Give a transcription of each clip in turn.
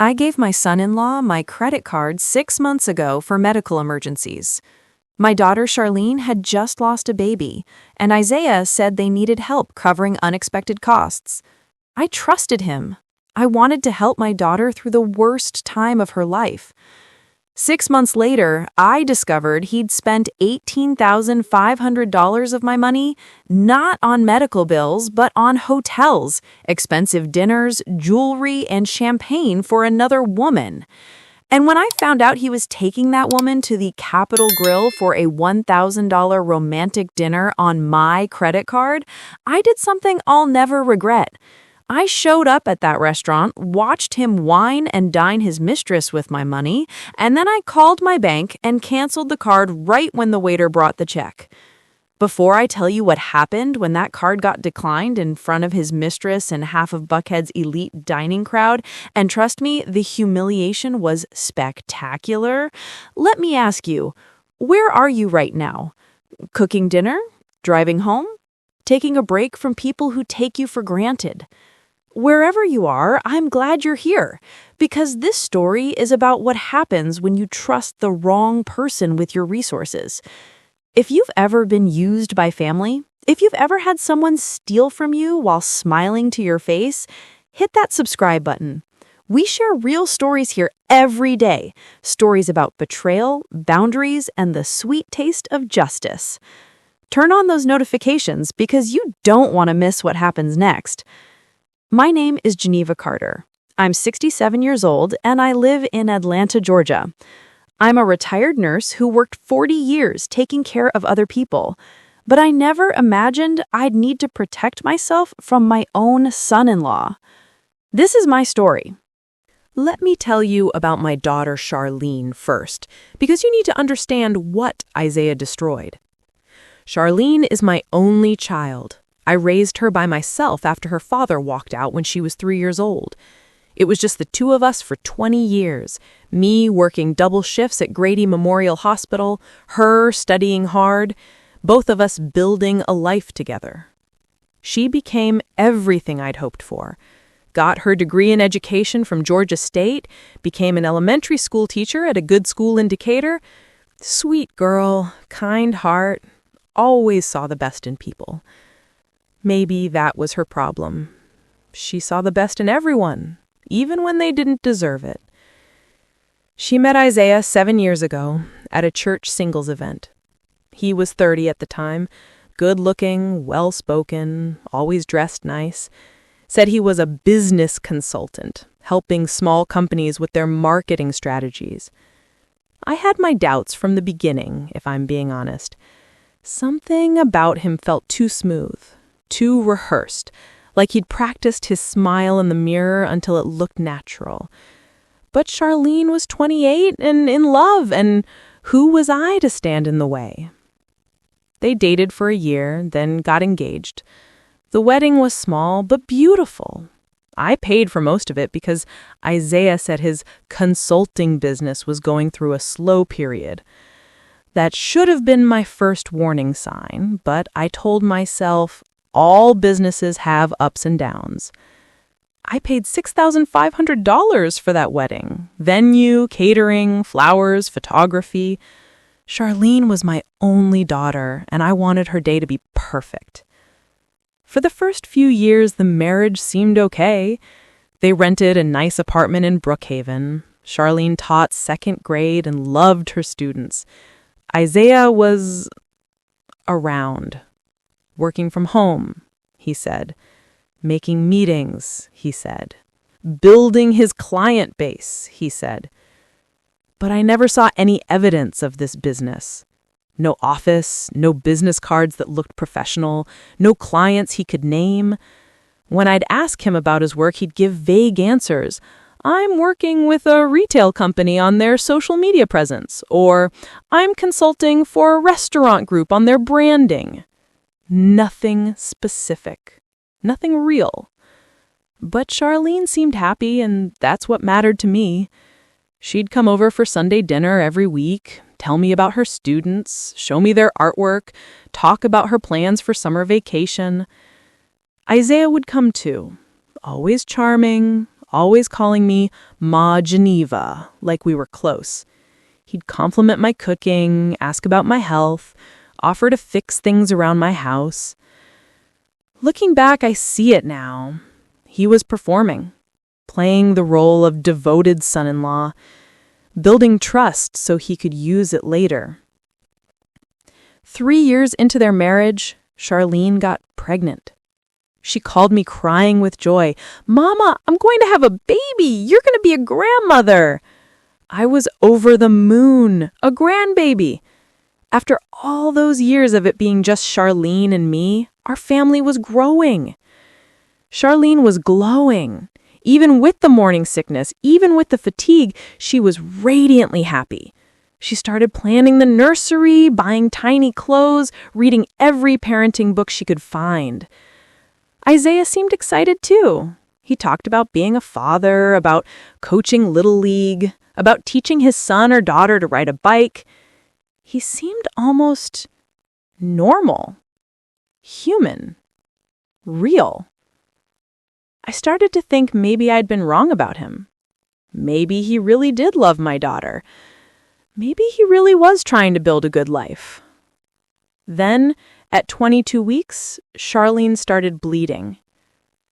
I gave my son-in-law my credit card 6 months ago for medical emergencies. My daughter Charlene had just lost a baby, and Isaiah said they needed help covering unexpected costs. I trusted him. I wanted to help my daughter through the worst time of her life. 6 months later, I discovered he'd spent $18,500 of my money not on medical bills, but on hotels, expensive dinners, jewelry, and champagne for another woman. And when I found out he was taking that woman to the Capitol Grill for a $1,000 romantic dinner on my credit card, I did something I'll never regret. I showed up at that restaurant, watched him wine and dine his mistress with my money, and then I called my bank and canceled the card right when the waiter brought the check. Before I tell you what happened when that card got declined in front of his mistress and half of Buckhead's elite dining crowd, and trust me, the humiliation was spectacular, let me ask you, where are you right now? Cooking dinner? Driving home? Taking a break from people who take you for granted? Wherever you are, I'm glad you're here, because this story is about what happens when you trust the wrong person with your resources. If you've ever been used by family, if you've ever had someone steal from you while smiling to your face, hit that subscribe button. We share real stories here every day, stories about betrayal, boundaries, and the sweet taste of justice. Turn on those notifications because you don't want to miss what happens next. My name is Geneva Carter. I'm 67 years old and I live in Atlanta, Georgia. I'm a retired nurse who worked 40 years taking care of other people, but I never imagined I'd need to protect myself from my own son-in-law. This is my story. Let me tell you about my daughter Charlene first, because you need to understand what Isaiah destroyed. Charlene is my only child. I raised her by myself after her father walked out when she was 3 years old. It was just the two of us for 20 years, me working double shifts at Grady Memorial Hospital, her studying hard, both of us building a life together. She became everything I'd hoped for. Got her degree in education from Georgia State, became an elementary school teacher at a good school in Decatur. Sweet girl, kind heart, always saw the best in people. Maybe that was her problem. She saw the best in everyone, even when they didn't deserve it. She met Isaiah 7 years ago at a church singles event. He was 30 at the time, good-looking, well-spoken, always dressed nice. Said he was a business consultant, helping small companies with their marketing strategies. I had my doubts from the beginning, if I'm being honest. Something about him felt too smooth, too rehearsed, like he'd practiced his smile in the mirror until it looked natural. But Charlene was 28 and in love, and who was I to stand in the way? They dated for a year, then got engaged. The wedding was small but beautiful. I paid for most of it because Isaiah said his consulting business was going through a slow period. That should have been my first warning sign, but I told myself all businesses have ups and downs. I paid $6,500 for that wedding. Venue, catering, flowers, photography. Charlene was my only daughter, and I wanted her day to be perfect. For the first few years, the marriage seemed okay. They rented a nice apartment in Brookhaven. Charlene taught second grade and loved her students. Isaiah was around. Working from home, he said. Making meetings, he said. Building his client base, he said. But I never saw any evidence of this business. No office, no business cards that looked professional, no clients he could name. When I'd ask him about his work, he'd give vague answers. I'm working with a retail company on their social media presence, or I'm consulting for a restaurant group on their branding. Nothing specific, nothing real. But Charlene seemed happy, and that's what mattered to me. She'd come over for Sunday dinner every week, tell me about her students, show me their artwork, talk about her plans for summer vacation. Isaiah would come too, always charming, always calling me Ma Geneva, like we were close. He'd compliment my cooking, ask about my health, offer to fix things around my house. Looking back, I see it now. He was performing, playing the role of devoted son-in-law, building trust so he could use it later. 3 years into their marriage, Charlene got pregnant. She called me crying with joy. "Mama, I'm going to have a baby. You're going to be a grandmother." I was over the moon, a grandbaby. After all those years of it being just Charlene and me, our family was growing. Charlene was glowing. Even with the morning sickness, even with the fatigue, she was radiantly happy. She started planning the nursery, buying tiny clothes, reading every parenting book she could find. Isaiah seemed excited too. He talked about being a father, about coaching Little League, about teaching his son or daughter to ride a bike. He seemed almost normal, human, real. I started to think maybe I'd been wrong about him. Maybe he really did love my daughter. Maybe he really was trying to build a good life. Then, at 22 weeks, Charlene started bleeding.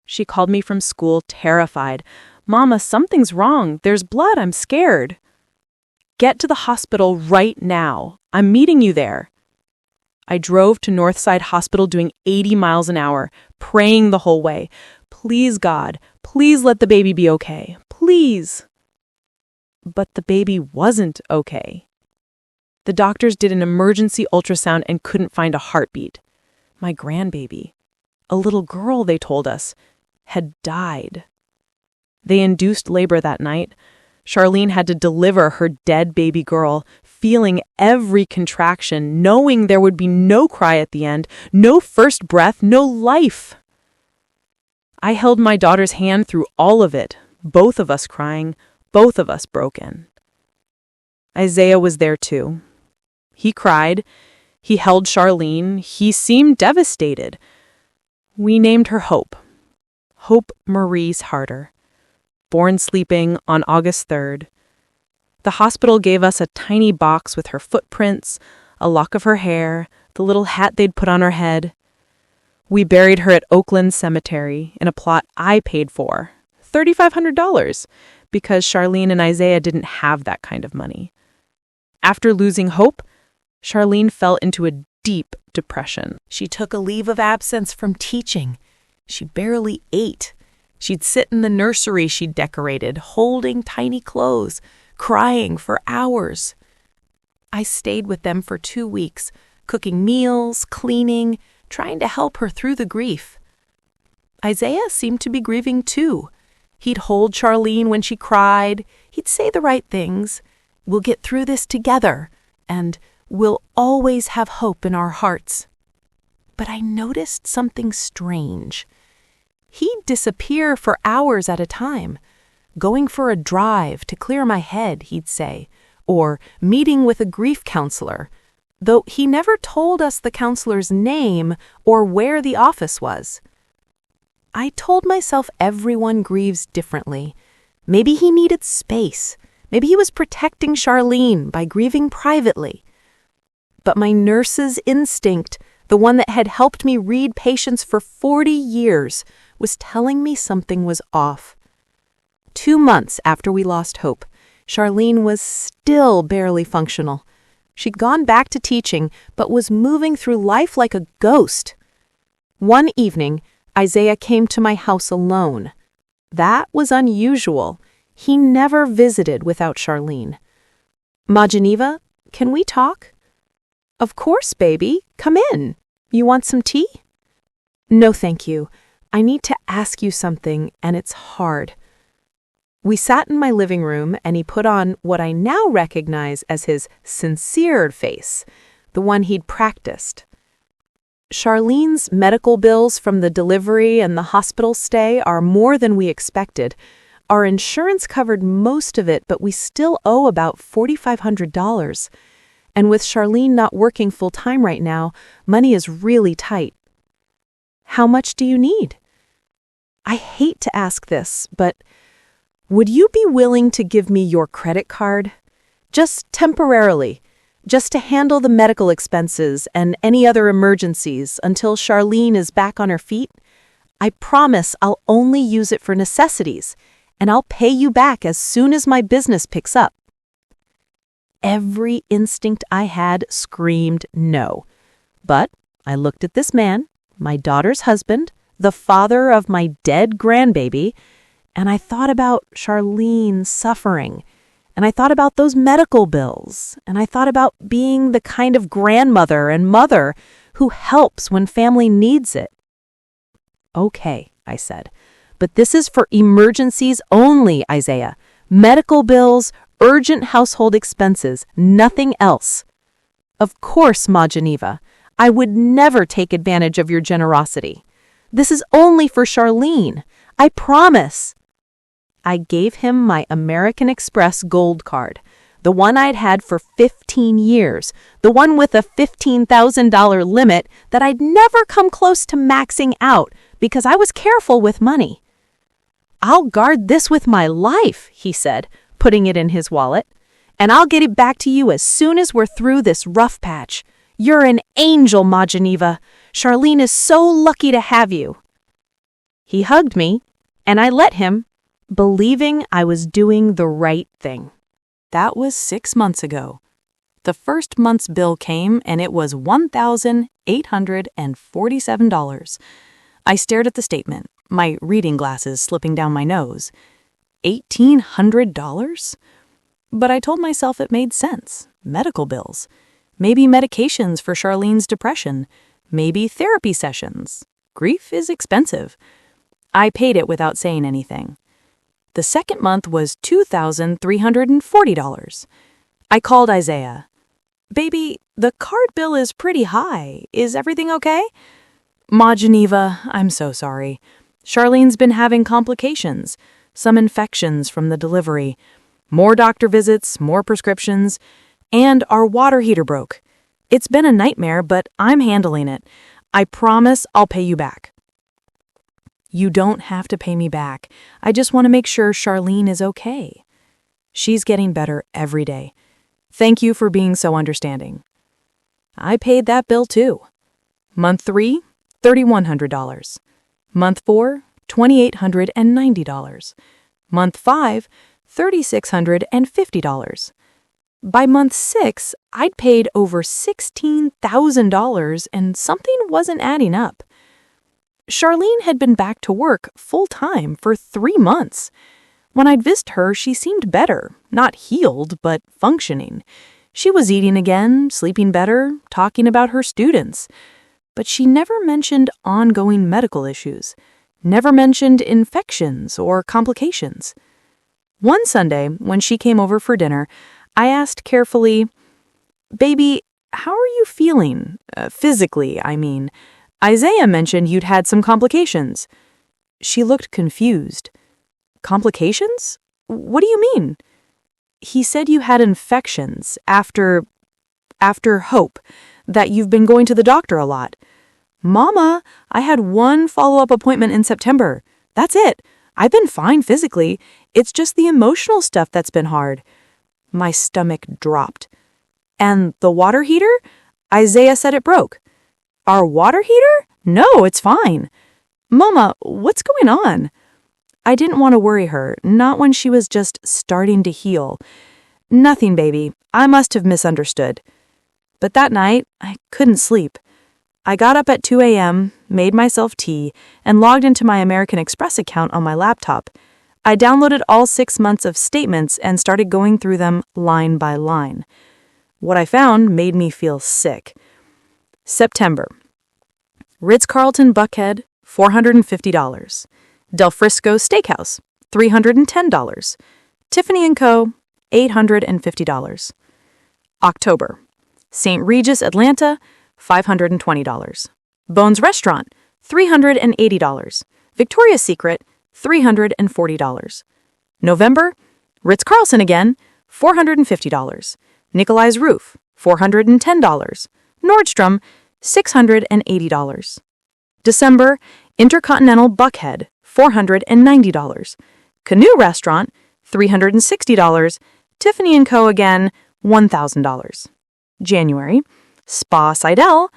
She called me from school terrified. "Mama, something's wrong. There's blood. I'm scared." "Get to the hospital right now. I'm meeting you there." I drove to Northside Hospital doing 80 miles an hour, praying the whole way. "Please, God, please let the baby be okay. Please." But the baby wasn't okay. The doctors did an emergency ultrasound and couldn't find a heartbeat. My grandbaby, a little girl, they told us, had died. They induced labor that night. Charlene had to deliver her dead baby girl, feeling every contraction, knowing there would be no cry at the end, no first breath, no life. I held my daughter's hand through all of it, both of us crying, both of us broken. Isaiah was there too. He cried. He held Charlene. He seemed devastated. We named her Hope. Hope Maurice Harder. Born sleeping on August 3rd. The hospital gave us a tiny box with her footprints, a lock of her hair, the little hat they'd put on her head. We buried her at Oakland Cemetery in a plot I paid for, $3,500, because Charlene and Isaiah didn't have that kind of money. After losing Hope, Charlene fell into a deep depression. She took a leave of absence from teaching. She barely ate. She'd sit in the nursery she'd decorated, holding tiny clothes, crying for hours. I stayed with them for 2 weeks, cooking meals, cleaning, trying to help her through the grief. Isaiah seemed to be grieving too. He'd hold Charlene when she cried. He'd say the right things. "We'll get through this together," and "we'll always have hope in our hearts." But I noticed something strange. He'd disappear for hours at a time. "Going for a drive to clear my head," he'd say, or "meeting with a grief counselor," though he never told us the counselor's name or where the office was. I told myself everyone grieves differently. Maybe he needed space. Maybe he was protecting Charlene by grieving privately. But my nurse's instinct, the one that had helped me read patients for 40 years, was telling me something was off. 2 months after we lost Hope, Charlene was still barely functional. She'd gone back to teaching, but was moving through life like a ghost. One evening, Isaiah came to my house alone. That was unusual. He never visited without Charlene. "Ma Geneva, can we talk?" "Of course, baby. Come in. You want some tea?" "No, thank you. I need to ask you something, and it's hard." We sat in my living room, and he put on what I now recognize as his sincere face, the one he'd practiced. "Charlene's medical bills from the delivery and the hospital stay are more than we expected. Our insurance covered most of it, but we still owe about $4,500. And with Charlene not working full-time right now, money is really tight." "How much do you need?" I hate to ask this, but Would you be willing to give me your credit card? Just temporarily, just to handle the medical expenses and any other emergencies until Charlene is back on her feet? I promise I'll only use it for necessities, and I'll pay you back as soon as my business picks up. Every instinct I had screamed no. But I looked at this man, my daughter's husband, the father of my dead grandbaby, and I thought about Charlene suffering, and I thought about those medical bills, and I thought about being the kind of grandmother and mother who helps when family needs it. Okay, I said, but this is for emergencies only, Isaiah. Medical bills, urgent household expenses, nothing else. Of course, Ma Geneva, I would never take advantage of your generosity. This is only for Charlene. I promise. I gave him my American Express Gold Card, the one I'd had for 15 years, the one with a $15,000 limit that I'd never come close to maxing out because I was careful with money. I'll guard this with my life, he said, putting it in his wallet, and I'll get it back to you as soon as we're through this rough patch. You're an angel, Ma Geneva. Charlene is so lucky to have you. He hugged me, and I let him, believing I was doing the right thing. That was 6 months ago. The first month's bill came, and it was $1,847. I stared at the statement, my reading glasses slipping down my nose. $1,800? But I told myself it made sense. Medical bills. Maybe medications for Charlene's depression. Maybe therapy sessions. Grief is expensive. I paid it without saying anything. The second month was $2,340. I called Isaiah. Baby, the card bill is pretty high. Is everything okay? Ma Geneva, I'm so sorry. Charlene's been having complications, some infections from the delivery, more doctor visits, more prescriptions, and our water heater broke. It's been a nightmare, but I'm handling it. I promise I'll pay you back. You don't have to pay me back. I just want to make sure Charlene is okay. She's getting better every day. Thank you for being so understanding. I paid that bill too. Month 3, $3,100. Month 4, $2,890. Month 5, $3,650. By month 6, I'd paid over $16,000 and something wasn't adding up. Charlene had been back to work full-time for 3 months. When I'd visit her, she seemed better, not healed, but functioning. She was eating again, sleeping better, talking about her students. But she never mentioned ongoing medical issues, never mentioned infections or complications. One Sunday, when she came over for dinner, I asked carefully, "Baby, how are you feeling? Physically, I mean. Isaiah mentioned you'd had some complications." She looked confused. "Complications? What do you mean?" "He said you had infections after Hope, that you've been going to the doctor a lot." "Mama, I had one follow-up appointment in September. That's it. I've been fine physically. It's just the emotional stuff that's been hard." My stomach dropped. "And the water heater? Isaiah said it broke." "Our water heater? No, it's fine." "Mama, what's going on?" I didn't want to worry her, not when she was just starting to heal. "Nothing, baby. I must have misunderstood." But that night, I couldn't sleep. I got up at 2 a.m., made myself tea, and logged into my American Express account on my laptop. I downloaded all 6 months of statements and started going through them line by line. What I found made me feel sick. September. Ritz-Carlton Buckhead, $450. Del Frisco Steakhouse, $310. Tiffany & Co., $850. October. St. Regis Atlanta, $520. Bones Restaurant, $380. Victoria's Secret, $340. November, Ritz-Carlton again, $450. Nikolai's Roof, $410. Nordstrom, $680. December, Intercontinental Buckhead, $490. Canoe Restaurant, $360. Tiffany & Co. again, $1,000. January, Spa Seidel,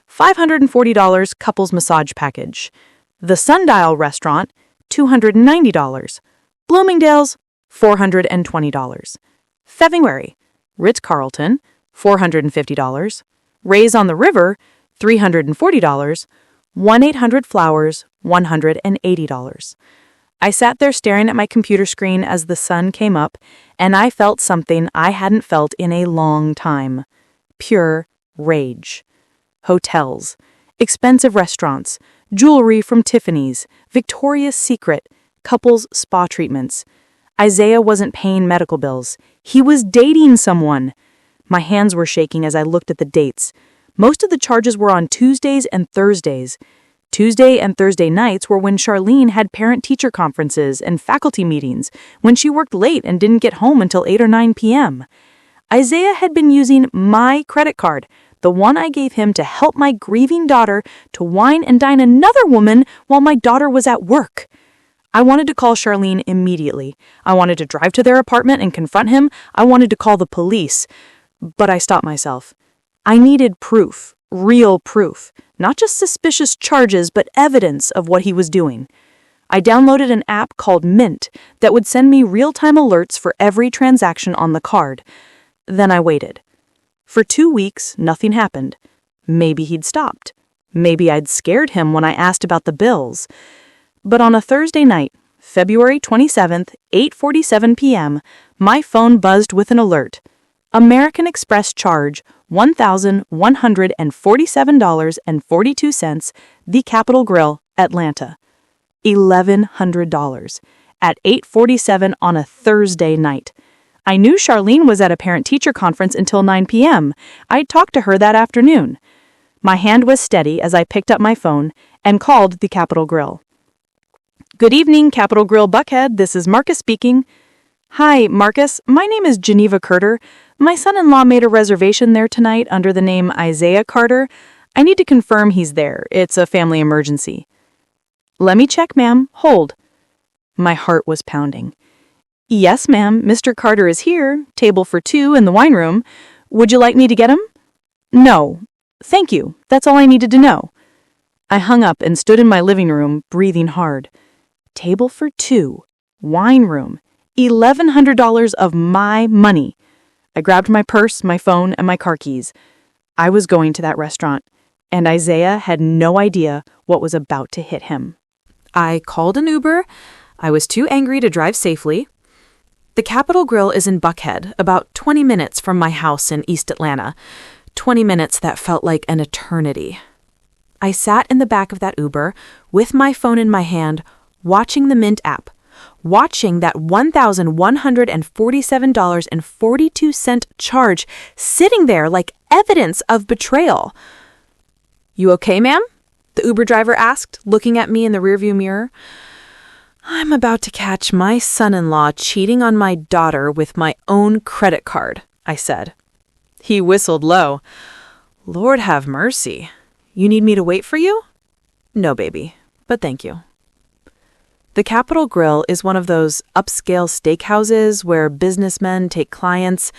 $540 couples massage package. The Sundial Restaurant, $290. Bloomingdale's, $420. February, Ritz-Carlton, $450. Rays on the River, $340. 1-800-Flowers, $180. I sat there staring at my computer screen as the sun came up, and I felt something I hadn't felt in a long time. Pure rage. Hotels, expensive restaurants, jewelry from Tiffany's, Victoria's Secret, couples spa treatments. Isaiah wasn't paying medical bills. He was dating someone. My hands were shaking as I looked at the dates. Most of the charges were on Tuesdays and Thursdays. Tuesday and Thursday nights were when Charlene had parent-teacher conferences and faculty meetings, when she worked late and didn't get home until 8 or 9 p.m. Isaiah had been using my credit card, the one I gave him to help my grieving daughter, to wine and dine another woman while my daughter was at work. I wanted to call Charlene immediately. I wanted to drive to their apartment and confront him. I wanted to call the police. But I stopped myself. I needed proof, real proof, not just suspicious charges, but evidence of what he was doing. I downloaded an app called Mint that would send me real-time alerts for every transaction on the card. Then I waited. For 2 weeks, nothing happened. Maybe he'd stopped. Maybe I'd scared him when I asked about the bills. But on a Thursday night, February 27th, 8:47 p.m., my phone buzzed with an alert. American Express charge, $1,147.42, The Capitol Grill, Atlanta. $1,100 at 8:47 on a Thursday night. I knew Charlene was at a parent-teacher conference until 9 p.m. I'd talked to her that afternoon. My hand was steady as I picked up my phone and called the Capitol Grill. Good evening, Capitol Grill Buckhead. This is Marcus speaking. Hi, Marcus. My name is Geneva Carter. My son-in-law made a reservation there tonight under the name Isaiah Carter. I need to confirm he's there. It's a family emergency. Let me check, ma'am. Hold. My heart was pounding. Yes, ma'am. Mr. Carter is here. Table for 2 in the wine room. Would you like me to get him? No. Thank you. That's all I needed to know. I hung up and stood in my living room, breathing hard. Table for 2. Wine room. $1,100 of my money. I grabbed my purse, my phone, and my car keys. I was going to that restaurant, and Isaiah had no idea what was about to hit him. I called an Uber. I was too angry to drive safely. The Capitol Grill is in Buckhead, about 20 minutes from my house in East Atlanta. 20 minutes that felt like an eternity. I sat in the back of that Uber, with my phone in my hand, watching the Mint app, watching that $1,147.42 charge sitting there like evidence of betrayal. You okay, ma'am? The Uber driver asked, looking at me in the rearview mirror. I'm about to catch my son-in-law cheating on my daughter with my own credit card, I said. He whistled low. Lord have mercy. You need me to wait for you? No, baby, but thank you. The Capitol Grill is one of those upscale steakhouses where businessmen take clients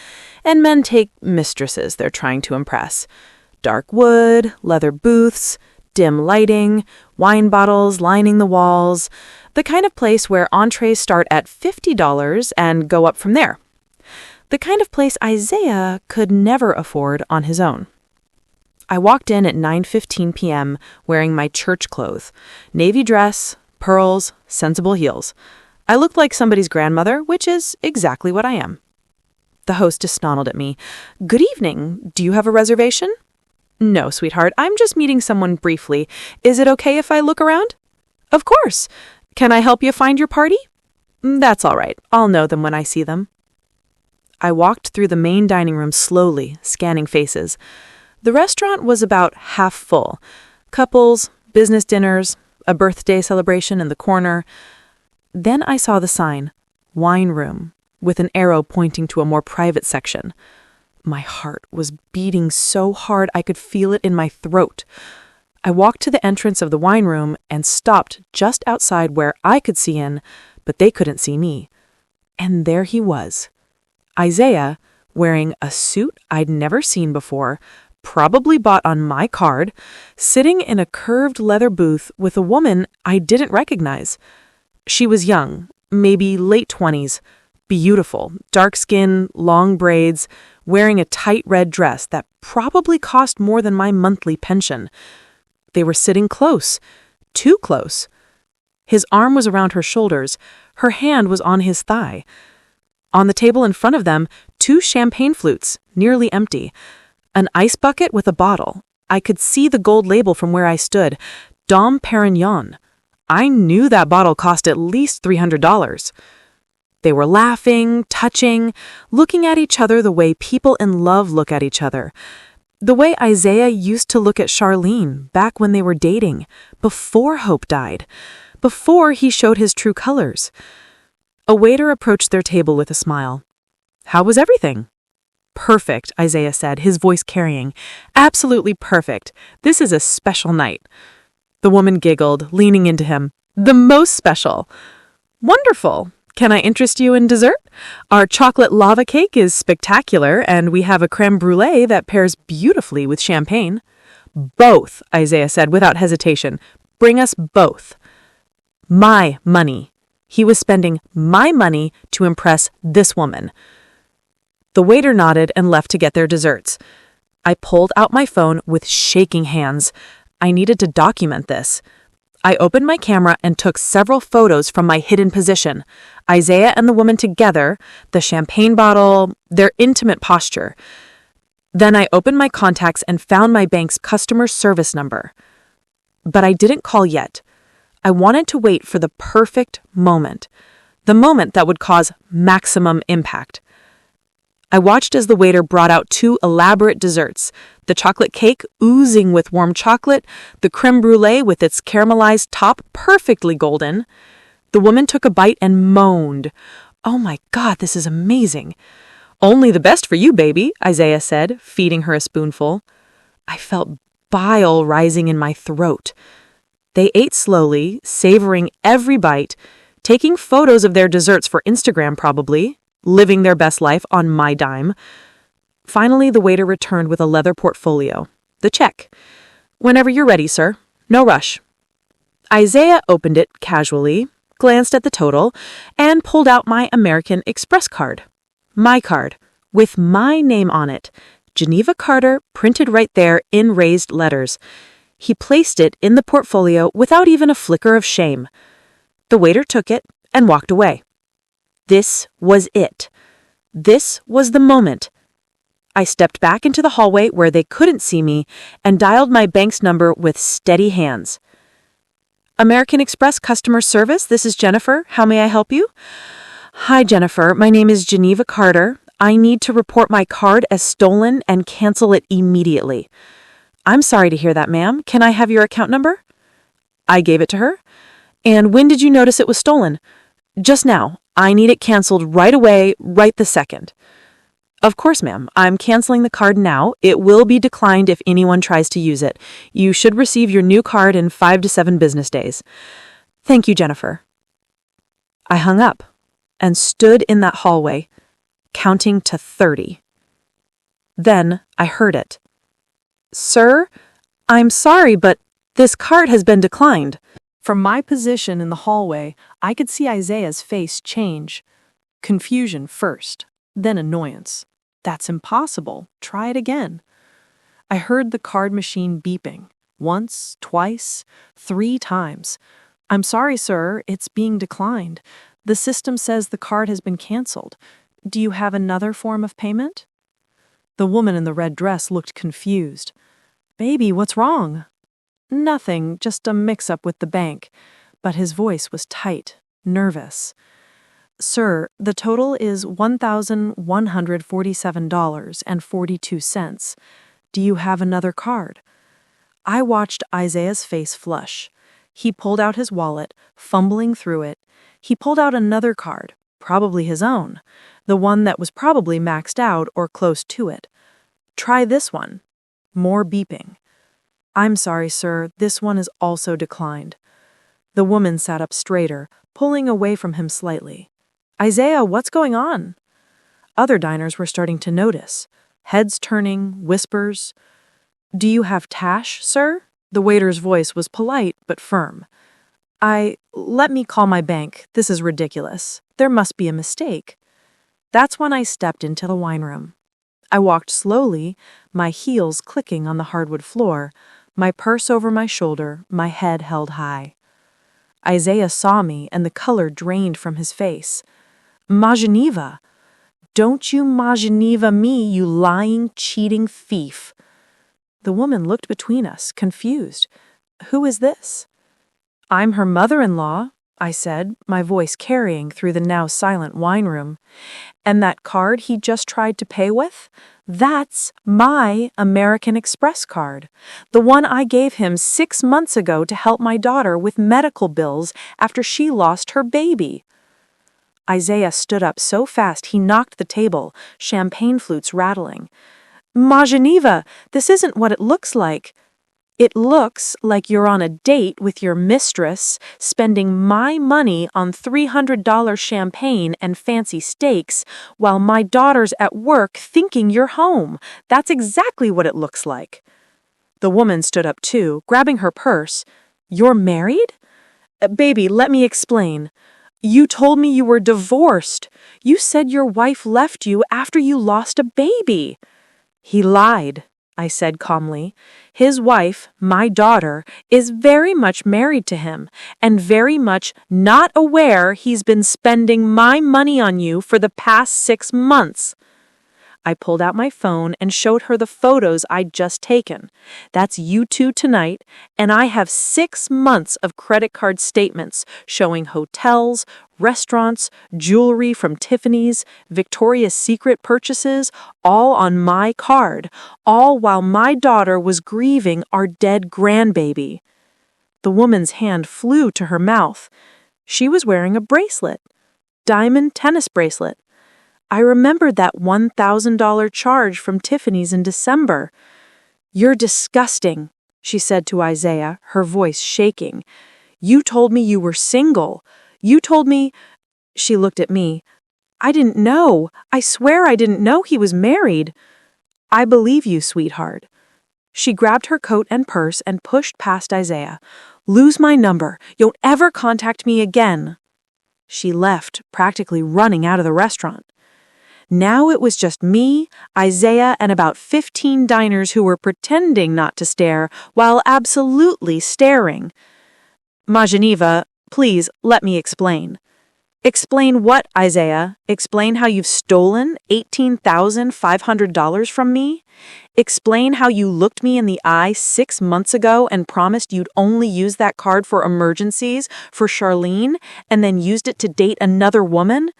and men take mistresses they're trying to impress. Dark wood, leather booths, dim lighting, wine bottles lining the walls, the kind of place where entrees start at $50 and go up from there. The kind of place Isaiah could never afford on his own. I walked in at 9:15 p.m. wearing my church clothes, navy dress, pearls, sensible heels. I looked like somebody's grandmother, which is exactly what I am. The hostess snarled at me. Good evening. Do you have a reservation? No, sweetheart. I'm just meeting someone briefly. Is it okay if I look around? Of course. Can I help you find your party? That's all right. I'll know them when I see them. I walked through the main dining room slowly, scanning faces. The restaurant was about half full. Couples, business dinners, a birthday celebration in the corner. Then I saw the sign, Wine Room, with an arrow pointing to a more private section. My heart was beating so hard I could feel it in my throat. I walked to the entrance of the wine room and stopped just outside where I could see in, but they couldn't see me. And there he was, Isaiah, wearing a suit I'd never seen before, probably bought on my card, sitting in a curved leather booth with a woman I didn't recognize. She was young, maybe late 20s, beautiful, dark skin, long braids, wearing a tight red dress that probably cost more than my monthly pension. They were sitting close, too close. His arm was around her shoulders, her hand was on his thigh. On the table in front of them, 2 champagne flutes, nearly empty. An ice bucket with a bottle. I could see the gold label from where I stood. Dom Perignon. I knew that bottle cost at least $300. They were laughing, touching, looking at each other the way people in love look at each other. The way Isaiah used to look at Charlene back when they were dating, before Hope died, before he showed his true colors. A waiter approached their table with a smile. "How was everything?" "Perfect," Isaiah said, his voice carrying. "Absolutely perfect. This is a special night." The woman giggled, leaning into him. "The most special." "Wonderful. Can I interest you in dessert? Our chocolate lava cake is spectacular, and we have a creme brulee that pairs beautifully with champagne." "Both," Isaiah said without hesitation. "Bring us both." My money. He was spending my money to impress this woman. The waiter nodded and left to get their desserts. I pulled out my phone with shaking hands. I needed to document this. I opened my camera and took several photos from my hidden position. Isaiah and the woman together, the champagne bottle, their intimate posture. Then I opened my contacts and found my bank's customer service number. But I didn't call yet. I wanted to wait for the perfect moment, the moment that would cause maximum impact. I watched as the waiter brought out 2 elaborate desserts, the chocolate cake oozing with warm chocolate, the creme brulee with its caramelized top perfectly golden. The woman took a bite and moaned. "Oh my God, this is amazing." "Only the best for you, baby," Isaiah said, feeding her a spoonful. I felt bile rising in my throat. They ate slowly, savoring every bite, taking photos of their desserts for Instagram probably, living their best life on my dime. Finally, the waiter returned with a leather portfolio. The check. "Whenever you're ready, sir. No rush." Isaiah opened it casually, glanced at the total, and pulled out my American Express card. My card, with my name on it. Geneva Carter, printed right there in raised letters. He placed it in the portfolio without even a flicker of shame. The waiter took it and walked away. This was it. This was the moment. I stepped back into the hallway where they couldn't see me and dialed my bank's number with steady hands. "American Express customer service, this is Jennifer. How may I help you?" "Hi, Jennifer. My name is Geneva Carter. I need to report my card as stolen and cancel it immediately." "I'm sorry to hear that, ma'am. Can I have your account number?" I gave it to her. "And when did you notice it was stolen?" "Just now. I need it canceled right away, right this second." "Of course, ma'am. I'm canceling the card now. It will be declined if anyone tries to use it. You should receive your new card in 5 to 7 business days." "Thank you, Jennifer." I hung up and stood in that hallway, counting to 30. Then I heard it. "Sir, I'm sorry, but this card has been declined." From my position in the hallway, I could see Isaiah's face change. Confusion first, then annoyance. "That's impossible. Try it again." I heard the card machine beeping. Once, twice, 3 times. "I'm sorry, sir. It's being declined. The system says the card has been canceled. Do you have another form of payment?" The woman in the red dress looked confused. "Baby, what's wrong?" "Nothing, just a mix-up with the bank." But his voice was tight, nervous. "Sir, the total is $1,147.42. Do you have another card?" I watched Isaiah's face flush. He pulled out his wallet, fumbling through it. He pulled out another card, probably his own, the one that was probably maxed out or close to it. "Try this one." More beeping. "I'm sorry, sir, this one is also declined." The woman sat up straighter, pulling away from him slightly. Isaiah, what's going on? Other diners were starting to notice. Heads turning, whispers. Do you have Tash, sir? The waiter's voice was polite but firm. Let me call my bank. This is ridiculous. There must be a mistake. That's when I stepped into the wine room. I walked slowly, my heels clicking on the hardwood floor, my purse over my shoulder, my head held high. Isaiah saw me and the color drained from his face. Ma Geneva! Don't you Ma Geneva me, you lying, cheating thief! The woman looked between us, confused. Who is this? I'm her mother-in-law, I said, my voice carrying through the now silent wine room. And that card he just tried to pay with? That's my American Express card. The one I gave him 6 months ago to help my daughter with medical bills after she lost her baby. Isaiah stood up so fast he knocked the table, champagne flutes rattling. Ma Geneva, this isn't what it looks like. It looks like you're on a date with your mistress, spending my money on $300 champagne and fancy steaks, while my daughter's at work thinking you're home. That's exactly what it looks like. The woman stood up too, grabbing her purse. You're married? Baby, let me explain. You told me you were divorced. You said your wife left you after you lost a baby. He lied, I said calmly. His wife, my daughter, is very much married to him and very much not aware he's been spending my money on you for the past 6 months. I pulled out my phone and showed her the photos I'd just taken. That's you two tonight, and I have 6 months of credit card statements showing hotels, restaurants, jewelry from Tiffany's, Victoria's Secret purchases, all on my card, all while my daughter was grieving our dead grandbaby. The woman's hand flew to her mouth. She was wearing a bracelet, diamond tennis bracelet. I remembered that $1,000 charge from Tiffany's in December. You're disgusting, she said to Isaiah, her voice shaking. You told me you were single. You told me... She looked at me. I didn't know. I swear I didn't know he was married. I believe you, sweetheart. She grabbed her coat and purse and pushed past Isaiah. Lose my number. Don't ever contact me again. She left, practically running out of the restaurant. Now it was just me, Isaiah, and about 15 diners who were pretending not to stare while absolutely staring. Ma Geneva, please let me explain. Explain what, Isaiah? Explain how you've stolen $18,500 from me? Explain how you looked me in the eye 6 months ago and promised you'd only use that card for emergencies for Charlene and then used it to date another woman?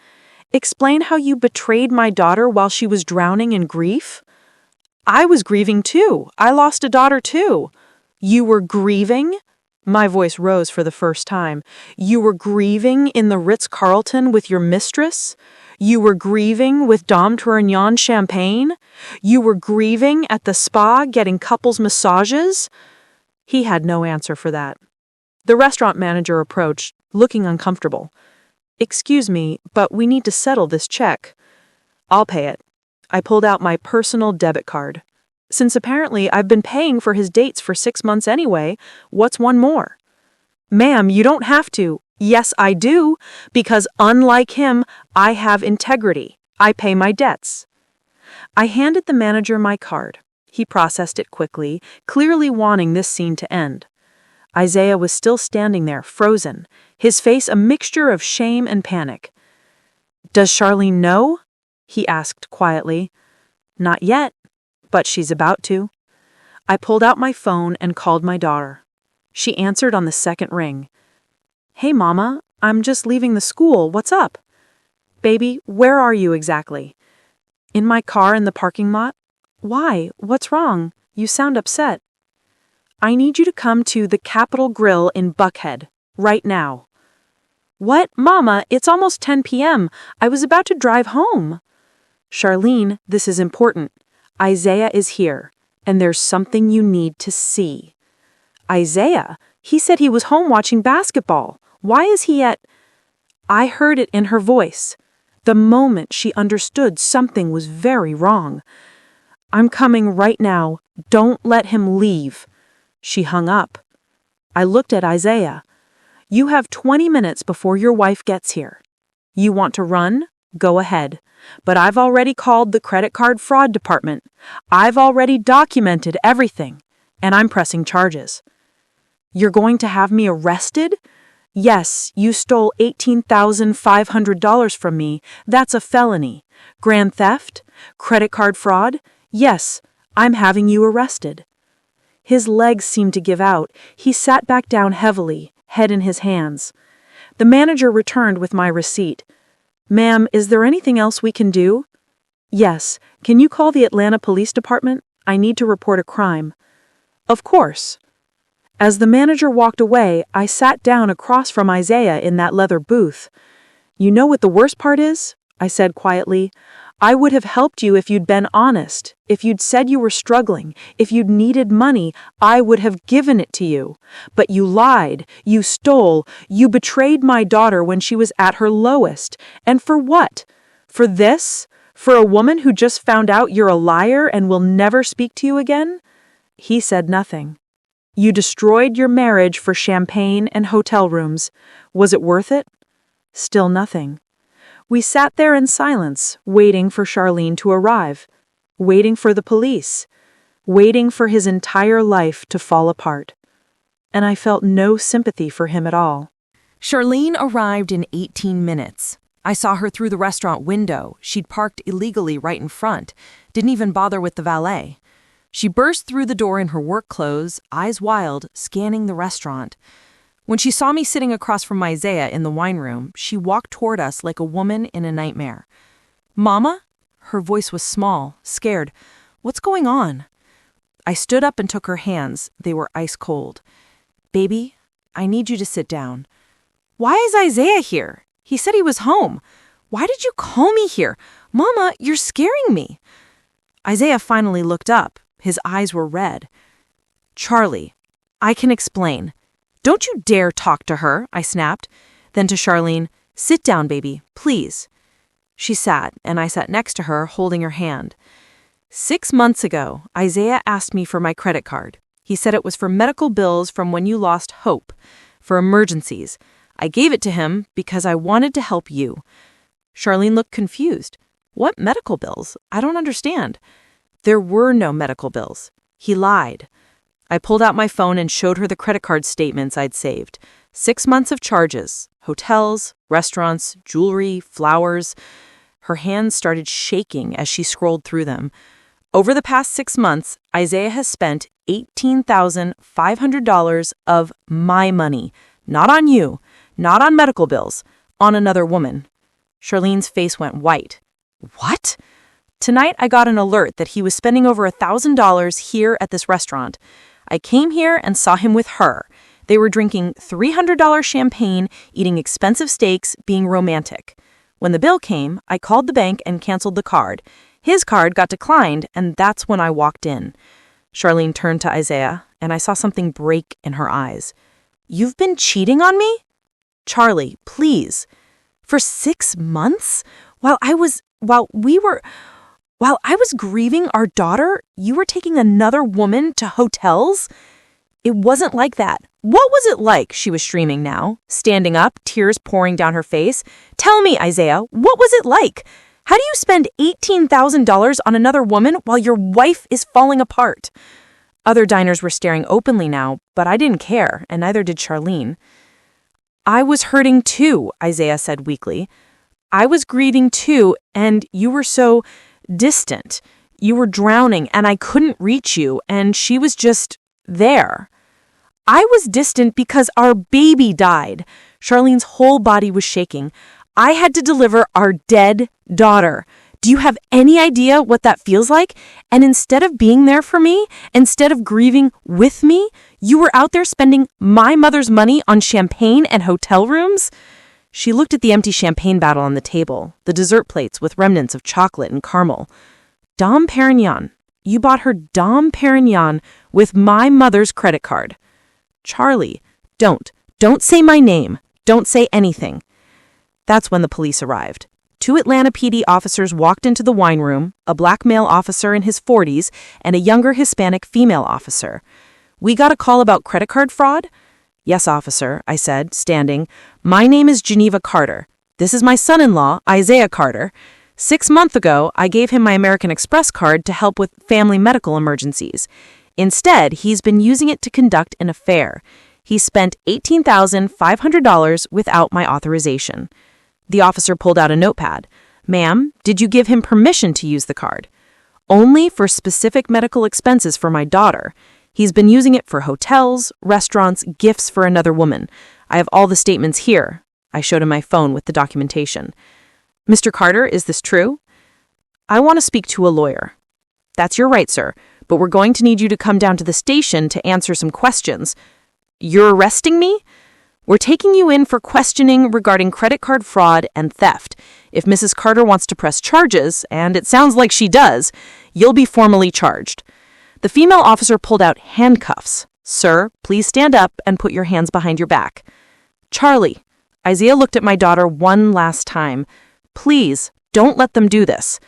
Explain how you betrayed my daughter while she was drowning in grief? I was grieving too. I lost a daughter too. You were grieving? My voice rose for the first time. You were grieving in the Ritz-Carlton with your mistress? You were grieving with Dom Tourignon champagne? You were grieving at the spa getting couples massages? He had no answer for that. The restaurant manager approached, looking uncomfortable. Excuse me, but we need to settle this check. I'll pay it. I pulled out my personal debit card. Since apparently I've been paying for his dates for 6 months anyway, what's one more? Ma'am, you don't have to. Yes, I do, because unlike him, I have integrity. I pay my debts. I handed the manager my card. He processed it quickly, clearly wanting this scene to end. Isaiah was still standing there, frozen, his face a mixture of shame and panic. Does Charlene know? He asked quietly. Not yet, but she's about to. I pulled out my phone and called my daughter. She answered on the second ring. Hey, Mama, I'm just leaving the school. What's up? Baby, where are you exactly? In my car in the parking lot. Why? What's wrong? You sound upset. I need you to come to the Capitol Grill in Buckhead, right now. What? Mama, it's almost 10 p.m. I was about to drive home. Charlene, this is important. Isaiah is here, and there's something you need to see. Isaiah? He said he was home watching basketball. Why is he at... I heard it in her voice. The moment she understood something was very wrong. "I'm coming right now. Don't let him leave." She hung up. I looked at Isaiah. "You have 20 minutes before your wife gets here. You want to run? Go ahead. But I've already called the credit card fraud department. I've already documented everything, and I'm pressing charges." "You're going to have me arrested?" "Yes, you stole $18,500 from me. That's a felony. Grand theft? Credit card fraud? Yes, I'm having you arrested." His legs seemed to give out. He sat back down heavily, head in his hands. The manager returned with my receipt. "Ma'am, is there anything else we can do?" "Yes. Can you call the Atlanta Police Department? I need to report a crime." "Of course." As the manager walked away, I sat down across from Isaiah in that leather booth. "You know what the worst part is?" I said quietly. "I would have helped you if you'd been honest. If you'd said you were struggling, if you'd needed money, I would have given it to you. But you lied, you stole, you betrayed my daughter when she was at her lowest. And for what? For this? For a woman who just found out you're a liar and will never speak to you again?" He said nothing. "You destroyed your marriage for champagne and hotel rooms. Was it worth it?" Still nothing. We sat there in silence, waiting for Charlene to arrive, waiting for the police, waiting for his entire life to fall apart. And I felt no sympathy for him at all. Charlene arrived in 18 minutes. I saw her through the restaurant window. She'd parked illegally right in front, didn't even bother with the valet. She burst through the door in her work clothes, eyes wild, scanning the restaurant. When she saw me sitting across from Isaiah in the wine room, she walked toward us like a woman in a nightmare. "Mama?" Her voice was small, scared. "What's going on?" I stood up and took her hands. They were ice cold. "Baby, I need you to sit down." "Why is Isaiah here? He said he was home. Why did you call me here? Mama, you're scaring me." Isaiah finally looked up. His eyes were red. "Charlie, I can explain." "Don't you dare talk to her," I snapped. Then to Charlene, "Sit down, baby, please." She sat, and I sat next to her, holding her hand. 6 months ago, Isaiah asked me for my credit card. He said it was for medical bills from when you lost hope, for emergencies. I gave it to him because I wanted to help you. Charlene looked confused. "What medical bills? I don't understand." "There were no medical bills. He lied." I pulled out my phone and showed her the credit card statements I'd saved. 6 months of charges, hotels, restaurants, jewelry, flowers. Her hands started shaking as she scrolled through them. Over the past 6 months, Isaiah has spent $18,500 of my money. Not on you, not on medical bills, on another woman. Charlene's face went white. "What?" "Tonight I got an alert that he was spending over $1,000 here at this restaurant. I came here and saw him with her. They were drinking $300 champagne, eating expensive steaks, being romantic. When the bill came, I called the bank and canceled the card. His card got declined, and that's when I walked in." Charlene turned to Isaiah, and I saw something break in her eyes. "You've been cheating on me?" "Charlie, please." "For 6 months? While I was grieving our daughter, you were taking another woman to hotels?" "It wasn't like that." "What was it like?" She was streaming now, standing up, tears pouring down her face. "Tell me, Isaiah, what was it like? How do you spend $18,000 on another woman while your wife is falling apart?" Other diners were staring openly now, but I didn't care, and neither did Charlene. "I was hurting too," Isaiah said weakly. "I was grieving too, and you were so distant. You were drowning, and I couldn't reach you, and she was just there." "I was distant because our baby died." Charlene's whole body was shaking. "I had to deliver our dead daughter. Do you have any idea what that feels like? And instead of being there for me, instead of grieving with me, you were out there spending my mother's money on champagne and hotel rooms?" She looked at the empty champagne bottle on the table, the dessert plates with remnants of chocolate and caramel. "Dom Perignon. You bought her Dom Perignon with my mother's credit card." "Charlie, don't say my name. Don't say anything." That's when the police arrived. 2 Atlanta PD officers walked into the wine room, a black male officer in his 40s and a younger Hispanic female officer. "We got a call about credit card fraud?" "Yes, officer," I said, standing. "My name is Geneva Carter. This is my son-in-law, Isaiah Carter. 6 months ago, I gave him my American Express card to help with family medical emergencies. Instead, he's been using it to conduct an affair. He spent $18,500 without my authorization." The officer pulled out a notepad. "Ma'am, did you give him permission to use the card?" "Only for specific medical expenses for my daughter. He's been using it for hotels, restaurants, gifts for another woman. I have all the statements here." I showed him my phone with the documentation. "Mr. Carter, is this true?" "I want to speak to a lawyer." "That's your right, sir, but we're going to need you to come down to the station to answer some questions." "You're arresting me?" "We're taking you in for questioning regarding credit card fraud and theft. If Mrs. Carter wants to press charges, and it sounds like she does, you'll be formally charged." The female officer pulled out handcuffs. "Sir, please stand up and put your hands behind your back." "Charlie," Isaiah looked at my daughter one last time. "Please, don't let them do this."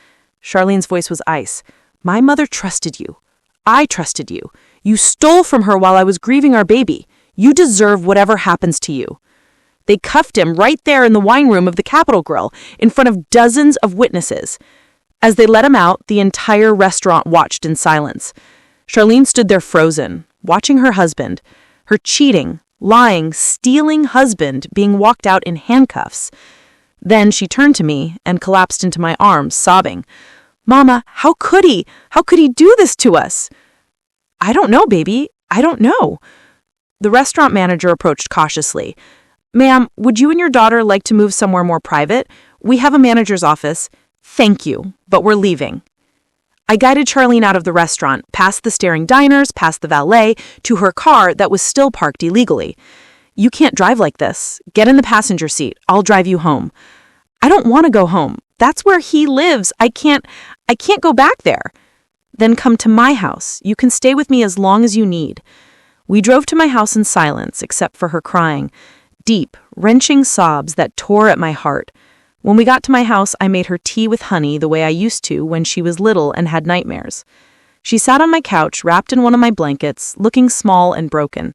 Charlene's voice was ice. "My mother trusted you. I trusted you. You stole from her while I was grieving our baby. You deserve whatever happens to you." They cuffed him right there in the wine room of the Capitol Grill, in front of dozens of witnesses. As they let him out, the entire restaurant watched in silence. Charlene stood there frozen, watching her husband, her cheating, lying, stealing husband being walked out in handcuffs. Then she turned to me and collapsed into my arms, sobbing. "Mama, how could he? How could he do this to us?" "I don't know, baby. I don't know." The restaurant manager approached cautiously. "Ma'am, would you and your daughter like to move somewhere more private? We have a manager's office." "Thank you, but we're leaving." I guided Charlene out of the restaurant, past the staring diners, past the valet, to her car that was still parked illegally. "You can't drive like this. Get in the passenger seat. I'll drive you home." "I don't want to go home. That's where he lives. I can't go back there." "Then come to my house. You can stay with me as long as you need." We drove to my house in silence, except for her crying. Deep, wrenching sobs that tore at my heart. When we got to my house, I made her tea with honey the way I used to when she was little and had nightmares. She sat on my couch, wrapped in one of my blankets, looking small and broken.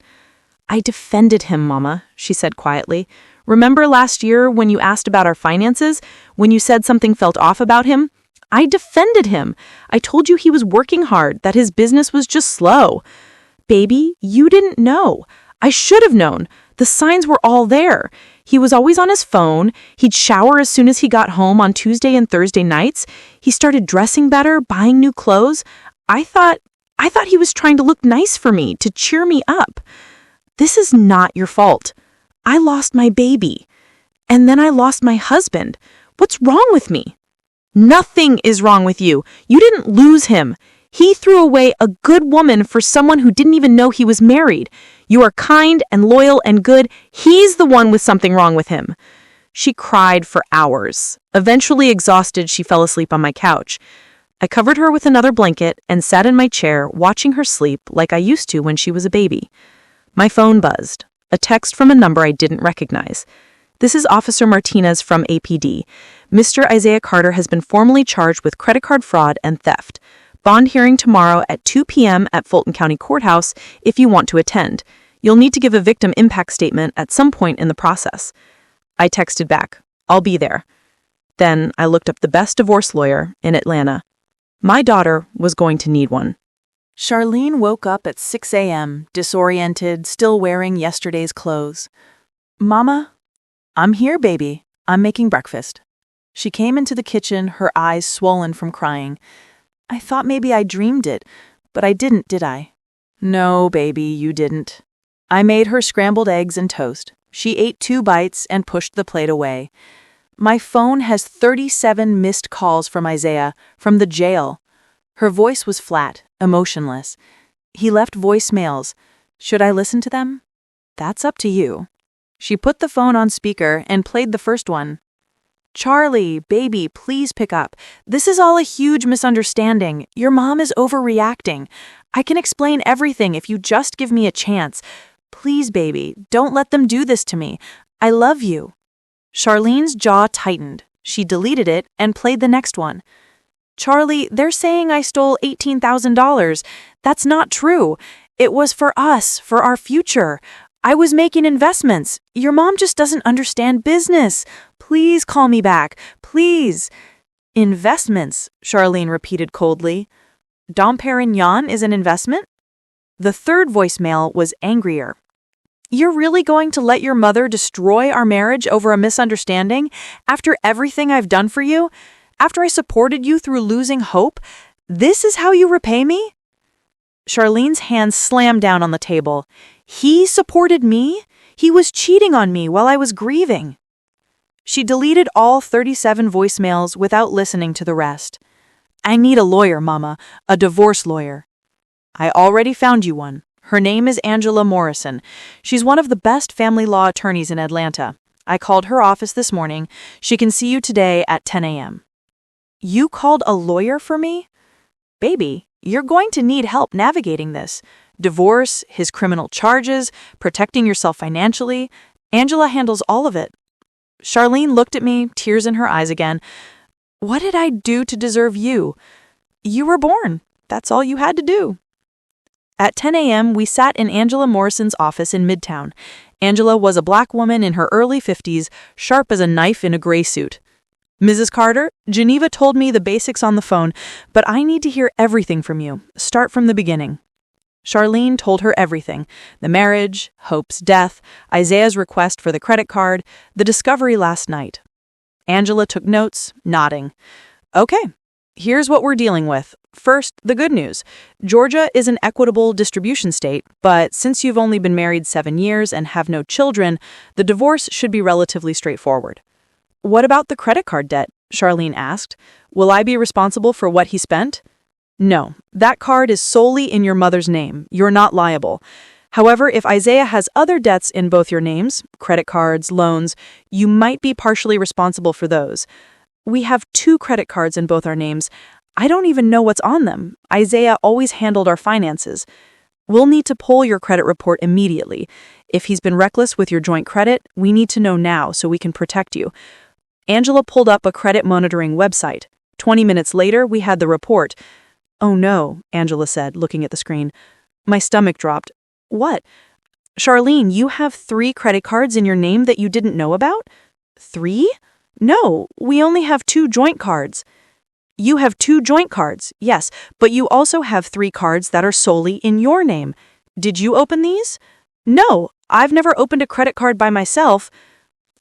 "I defended him, Mama," she said quietly. "Remember last year when you asked about our finances, when you said something felt off about him? I defended him. I told you he was working hard, that his business was just slow. Baby, you didn't know. I should have known. The signs were all there. He was always on his phone. He'd shower as soon as he got home on Tuesday and Thursday nights. He started dressing better, buying new clothes. I thought he was trying to look nice for me, to cheer me up. This is not your fault. I lost my baby. And then I lost my husband. What's wrong with me?" "Nothing is wrong with you. You didn't lose him. He threw away a good woman for someone who didn't even know he was married. You are kind and loyal and good. He's the one with something wrong with him." She cried for hours. Eventually exhausted, she fell asleep on my couch. I covered her with another blanket and sat in my chair, watching her sleep like I used to when she was a baby. My phone buzzed. A text from a number I didn't recognize. "This is Officer Martinez from APD. Mr. Isaiah Carter has been formally charged with credit card fraud and theft. Bond hearing tomorrow at 2 p.m. at Fulton County Courthouse if you want to attend. You'll need to give a victim impact statement at some point in the process." I texted back, "I'll be there." Then I looked up the best divorce lawyer in Atlanta. My daughter was going to need one. Charlene woke up at 6 a.m., disoriented, still wearing yesterday's clothes. "Mama?" "I'm here, baby. I'm making breakfast." She came into the kitchen, her eyes swollen from crying. "I thought maybe I dreamed it, but I didn't, did I?" "No, baby, you didn't." I made her scrambled eggs and toast. She ate 2 bites and pushed the plate away. "My phone has 37 missed calls from Isaiah, from the jail." Her voice was flat, emotionless. "He left voicemails. Should I listen to them?" "That's up to you." She put the phone on speaker and played the first one. "Charlie, baby, please pick up. This is all a huge misunderstanding. Your mom is overreacting. I can explain everything if you just give me a chance. Please, baby, don't let them do this to me. I love you." Charlene's jaw tightened. She deleted it and played the next one. Charlie, they're saying I stole $18,000. That's not true. It was for us, for our future. I was making investments. Your mom just doesn't understand business. Please call me back. Please. Investments, Charlene repeated coldly. Dom Perignon is an investment? The third voicemail was angrier. You're really going to let your mother destroy our marriage over a misunderstanding? After everything I've done for you? After I supported you through losing hope? This is how you repay me? Charlene's hand slammed down on the table. He supported me? He was cheating on me while I was grieving. She deleted all 37 voicemails without listening to the rest. I need a lawyer, Mama, a divorce lawyer. I already found you one. Her name is Angela Morrison. She's one of the best family law attorneys in Atlanta. I called her office this morning. She can see you today at 10 a.m. You called a lawyer for me? Baby, you're going to need help navigating this. Divorce, his criminal charges, protecting yourself financially. Angela handles all of it. Charlene looked at me, tears in her eyes again. What did I do to deserve you? You were born. That's all you had to do. At 10 a.m., we sat in Angela Morrison's office in Midtown. Angela was a black woman in her early 50s, sharp as a knife in a gray suit. Mrs. Carter, Geneva told me the basics on the phone, but I need to hear everything from you. Start from the beginning. Charlene told her everything. The marriage, Hope's death, Isaiah's request for the credit card, the discovery last night. Angela took notes, nodding. Okay, here's what we're dealing with. First, the good news. Georgia is an equitable distribution state, but since you've only been married 7 years and have no children, the divorce should be relatively straightforward. What about the credit card debt? Charlene asked. Will I be responsible for what he spent? No, that card is solely in your mother's name. You're not liable. However, if Isaiah has other debts in both your names, credit cards, loans, you might be partially responsible for those. We have 2 credit cards in both our names. I don't even know what's on them. Isaiah always handled our finances. We'll need to pull your credit report immediately. If he's been reckless with your joint credit, we need to know now so we can protect you. Angela pulled up a credit monitoring website. 20 minutes later, we had the report. Oh no, Angela said, looking at the screen. My stomach dropped. What? Charlene, you have 3 credit cards in your name that you didn't know about? 3? No, we only have 2 joint cards. You have 2 joint cards, yes, but you also have 3 cards that are solely in your name. Did you open these? No, I've never opened a credit card by myself.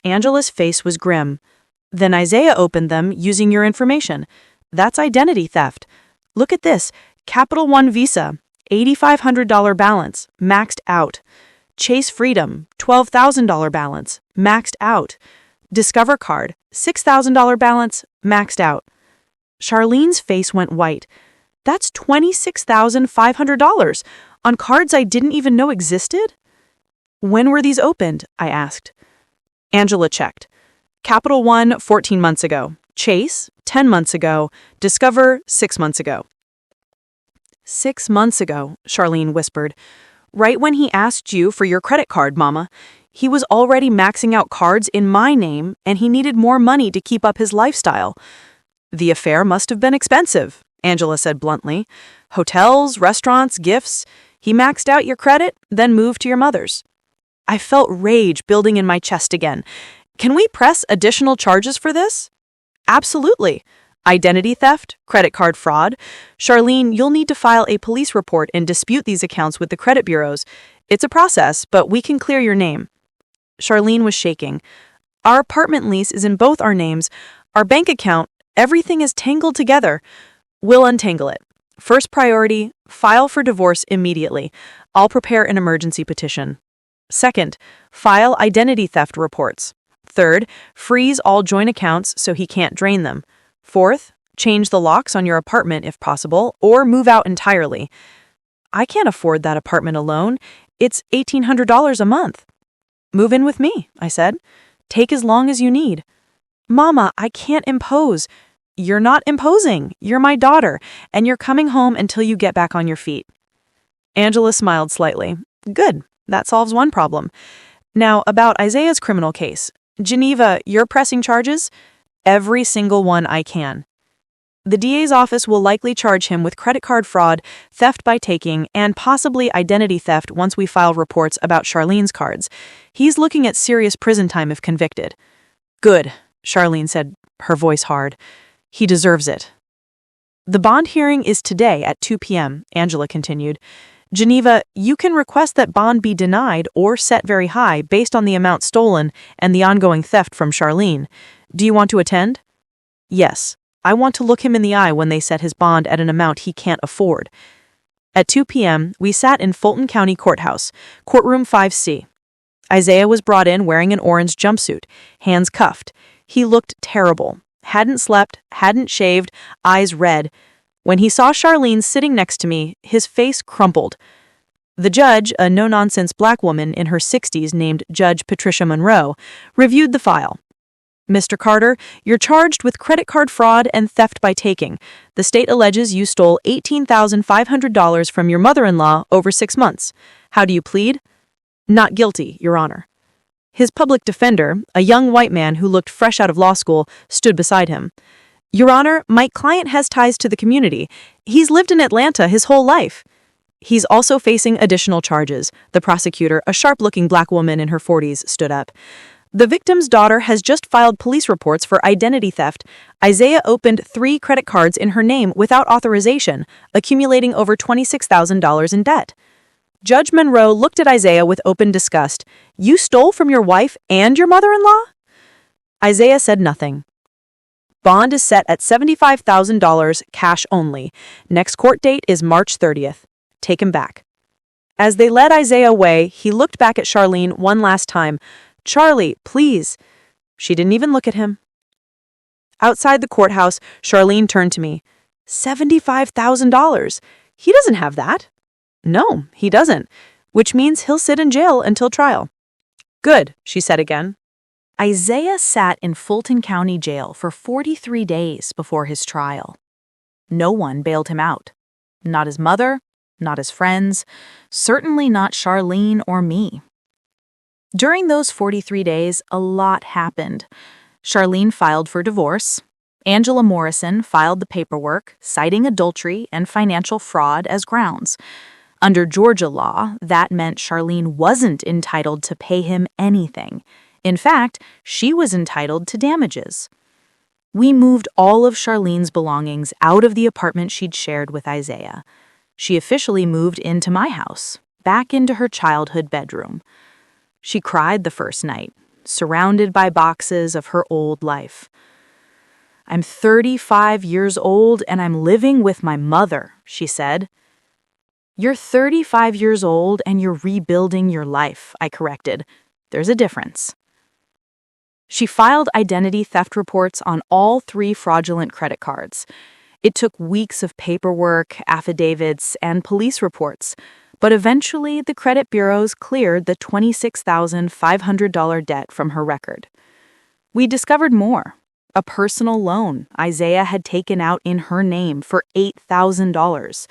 Angela's face was grim. Then Isaiah opened them using your information. That's identity theft. Look at this. Capital One Visa, $8,500 balance, maxed out. Chase Freedom, $12,000 balance, maxed out. Discover Card, $6,000 balance, maxed out. Charlene's face went white. That's $26,500 on cards I didn't even know existed? When were these opened? I asked. Angela checked. Capital One, 14 months ago. Chase, 10 months ago. Discover, 6 months ago. 6 months ago, Charlene whispered. Right when he asked you for your credit card, Mama. He was already maxing out cards in my name, and he needed more money to keep up his lifestyle. The affair must have been expensive, Angela said bluntly. Hotels, restaurants, gifts. He maxed out your credit, then moved to your mother's. I felt rage building in my chest again. Can we press additional charges for this? Absolutely. Identity theft, credit card fraud. Charlene, you'll need to file a police report and dispute these accounts with the credit bureaus. It's a process, but we can clear your name. Charlene was shaking. Our apartment lease is in both our names. Our bank account, everything is tangled together. We'll untangle it. First priority, file for divorce immediately. I'll prepare an emergency petition. Second, file identity theft reports. Third, freeze all joint accounts so he can't drain them. Fourth, change the locks on your apartment if possible, or move out entirely. I can't afford that apartment alone. It's $1,800 a month. Move in with me, I said. Take as long as you need. Mama, I can't impose. You're not imposing. You're my daughter, and you're coming home until you get back on your feet. Angela smiled slightly. Good. That solves one problem. Now, about Isaiah's criminal case. Geneva, you're pressing charges? Every single one I can. The DA's office will likely charge him with credit card fraud, theft by taking, and possibly identity theft once we file reports about Charlene's cards. He's looking at serious prison time if convicted. Good, Charlene said, her voice hard. He deserves it. The bond hearing is today at 2 p.m., Angela continued. Geneva, you can request that bond be denied or set very high based on the amount stolen and the ongoing theft from Charlene. Do you want to attend? Yes. I want to look him in the eye when they set his bond at an amount he can't afford. At 2 p.m., we sat in Fulton County Courthouse, courtroom 5C. Isaiah was brought in wearing an orange jumpsuit, hands cuffed. He looked terrible. Hadn't slept, hadn't shaved, eyes red. When he saw Charlene sitting next to me, his face crumpled. The judge, a no-nonsense black woman in her 60s named Judge Patricia Monroe, reviewed the file. Mr. Carter, you're charged with credit card fraud and theft by taking. The state alleges you stole $18,500 from your mother-in-law over 6 months. How do you plead? Not guilty, Your Honor. His public defender, a young white man who looked fresh out of law school, stood beside him. Your Honor, my client has ties to the community. He's lived in Atlanta his whole life. He's also facing additional charges. The prosecutor, a sharp-looking black woman in her 40s, stood up. The victim's daughter has just filed police reports for identity theft. Isaiah opened 3 credit cards in her name without authorization, accumulating over $26,000 in debt. Judge Monroe looked at Isaiah with open disgust. You stole from your wife and your mother-in-law? Isaiah said nothing. Bond is set at $75,000, cash only. Next court date is March 30th. Take him back. As they led Isaiah away, he looked back at Charlene one last time. Charlie, please. She didn't even look at him. Outside the courthouse, Charlene turned to me. $75,000. He doesn't have that. No, he doesn't, which means he'll sit in jail until trial. Good, she said again. Isaiah sat in Fulton County Jail for 43 days before his trial. No one bailed him out. Not his mother, not his friends, certainly not Charlene or me. During those 43 days, a lot happened. Charlene filed for divorce. Angela Morrison filed the paperwork, citing adultery and financial fraud as grounds. Under Georgia law, that meant Charlene wasn't entitled to pay him anything. In fact, she was entitled to damages. We moved all of Charlene's belongings out of the apartment she'd shared with Isaiah. She officially moved into my house, back into her childhood bedroom. She cried the first night, surrounded by boxes of her old life. I'm 35 years old and I'm living with my mother, she said. You're 35 years old and you're rebuilding your life, I corrected. There's a difference. She filed identity theft reports on all 3 fraudulent credit cards. It took weeks of paperwork, affidavits, and police reports. But eventually, the credit bureaus cleared the $26,500 debt from her record. We discovered more. A personal loan Isaiah had taken out in her name for $8,000.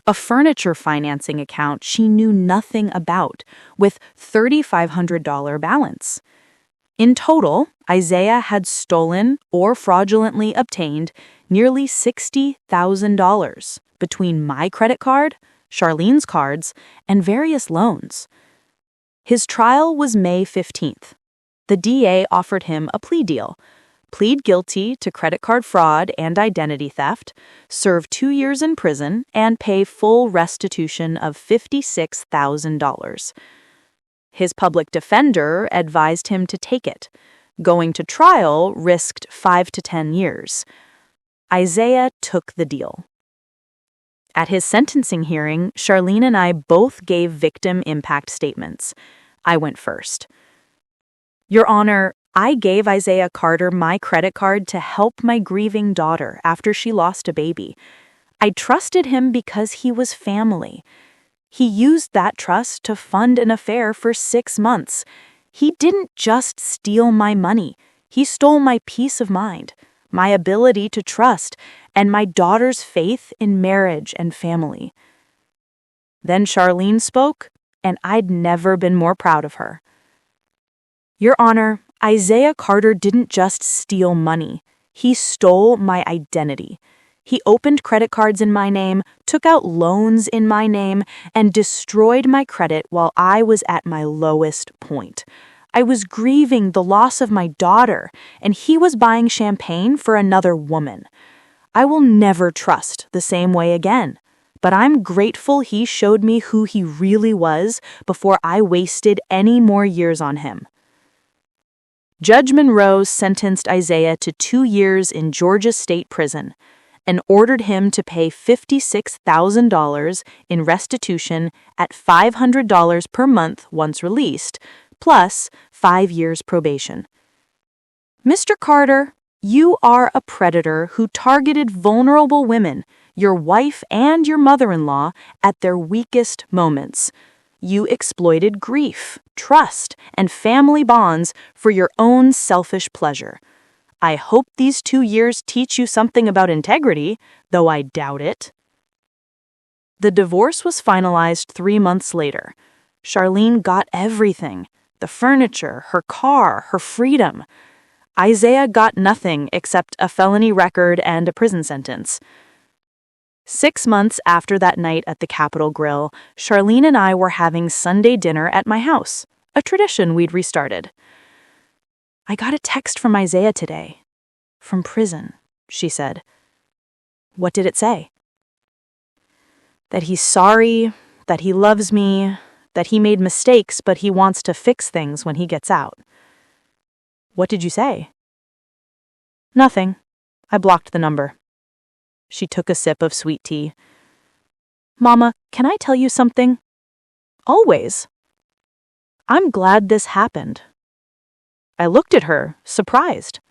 A furniture financing account she knew nothing about, with $3,500 balance. In total, Isaiah had stolen or fraudulently obtained nearly $60,000 between my credit card, Charlene's cards, and various loans. His trial was May 15th. The DA offered him a plea deal. Plead guilty to credit card fraud and identity theft, serve 2 years in prison, and pay full restitution of $56,000. His public defender advised him to take it. Going to trial risked 5 to 10 years. Isaiah took the deal. At his sentencing hearing, Charlene and I both gave victim impact statements. I went first. Your Honor, I gave Isaiah Carter my credit card to help my grieving daughter after she lost a baby. I trusted him because he was family. He used that trust to fund an affair for 6 months. He didn't just steal my money. He stole my peace of mind, my ability to trust, and my daughter's faith in marriage and family. Then Charlene spoke, and I'd never been more proud of her. Your Honor, Isaiah Carter didn't just steal money. He stole my identity. He opened credit cards in my name, took out loans in my name, and destroyed my credit while I was at my lowest point. I was grieving the loss of my daughter, and he was buying champagne for another woman. I will never trust the same way again, but I'm grateful he showed me who he really was before I wasted any more years on him. Judge Monroe sentenced Isaiah to 2 years in Georgia State Prison and ordered him to pay $56,000 in restitution at $500 per month once released, plus 5 years probation. Mr. Carter, you are a predator who targeted vulnerable women, your wife and your mother-in-law, at their weakest moments. You exploited grief, trust, and family bonds for your own selfish pleasure. I hope these 2 years teach you something about integrity, though I doubt it. The divorce was finalized 3 months later. Charlene got everything: the furniture, her car, her freedom. Isaiah got nothing except a felony record and a prison sentence. 6 months after that night at the Capitol Grill, Charlene and I were having Sunday dinner at my house, a tradition we'd restarted. I got a text from Isaiah today. From prison, she said. What did it say? That he's sorry, that he loves me, that he made mistakes, but he wants to fix things when he gets out. What did you say? Nothing. I blocked the number. She took a sip of sweet tea. Mama, can I tell you something? Always. I'm glad this happened. I looked at her, surprised.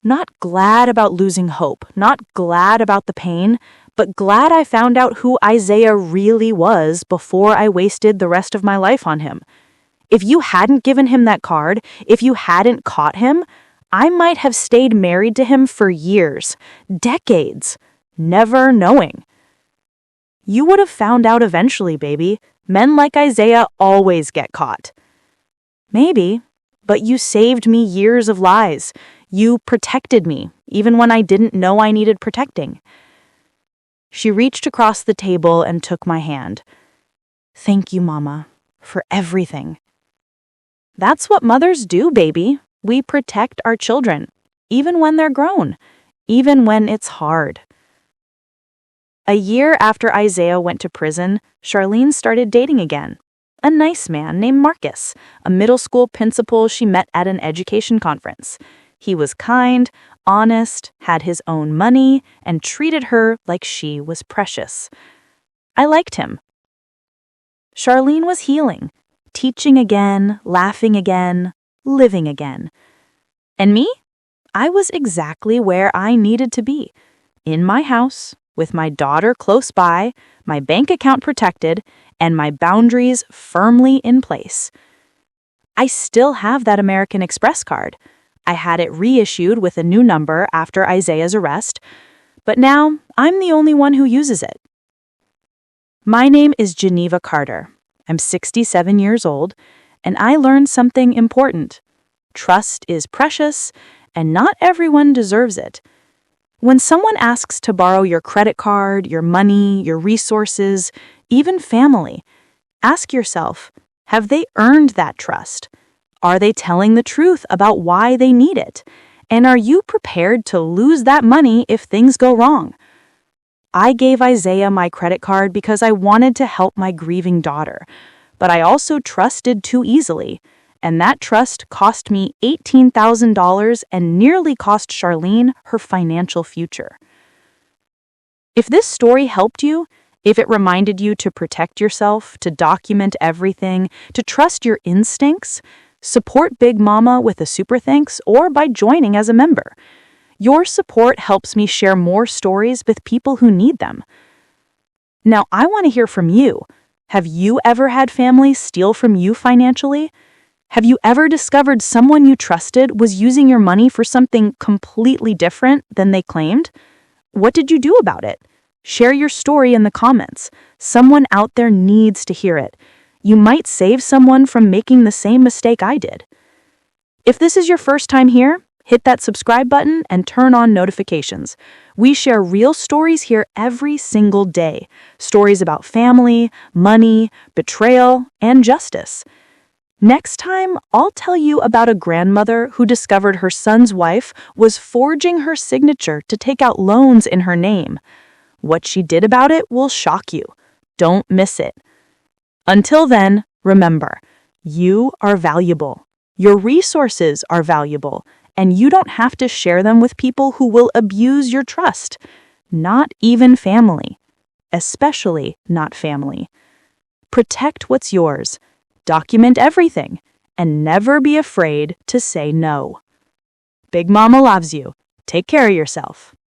Not glad about losing hope, not glad about the pain, but glad I found out who Isaiah really was before I wasted the rest of my life on him. If you hadn't given him that card, if you hadn't caught him, I might have stayed married to him for years, decades, never knowing. You would have found out eventually, baby. Men like Isaiah always get caught. Maybe, but you saved me years of lies. You protected me, even when I didn't know I needed protecting. She reached across the table and took my hand. Thank you, Mama, for everything. That's what mothers do, baby. We protect our children, even when they're grown, even when it's hard. A year after Isaiah went to prison, Charlene started dating again. A nice man named Marcus, a middle school principal she met at an education conference. He was kind, honest, had his own money, and treated her like she was precious. I liked him. Charlene was healing, teaching again, laughing again, living again. And me? I was exactly where I needed to be, in my house, with my daughter close by, my bank account protected, and my boundaries firmly in place. I still have that American Express card. I had it reissued with a new number after Isaiah's arrest, but now I'm the only one who uses it. My name is Geneva Carter. I'm 67 years old, and I learned something important. Trust is precious, and not everyone deserves it. When someone asks to borrow your credit card, your money, your resources, even family, ask yourself, have they earned that trust? Are they telling the truth about why they need it? And are you prepared to lose that money if things go wrong? I gave Isaiah my credit card because I wanted to help my grieving daughter, but I also trusted too easily, and that trust cost me $18,000 and nearly cost Charlene her financial future. If this story helped you, if it reminded you to protect yourself, to document everything, to trust your instincts, support Big Mama with a super thanks or by joining as a member. Your support helps me share more stories with people who need them. Now, I want to hear from you. Have you ever had family steal from you financially? Have you ever discovered someone you trusted was using your money for something completely different than they claimed? What did you do about it? Share your story in the comments. Someone out there needs to hear it. You might save someone from making the same mistake I did. If this is your first time here, Hit that subscribe button and turn on notifications. We share real stories here every single day. Stories about family, money, betrayal, and justice. Next time, I'll tell you about a grandmother who discovered her son's wife was forging her signature to take out loans in her name. What she did about it will shock you. Don't miss it. Until then, remember, you are valuable. Your resources are valuable, and you don't have to share them with people who will abuse your trust. Not even family. Especially not family. Protect what's yours. Document everything, and never be afraid to say no. Big Mama loves you. Take care of yourself.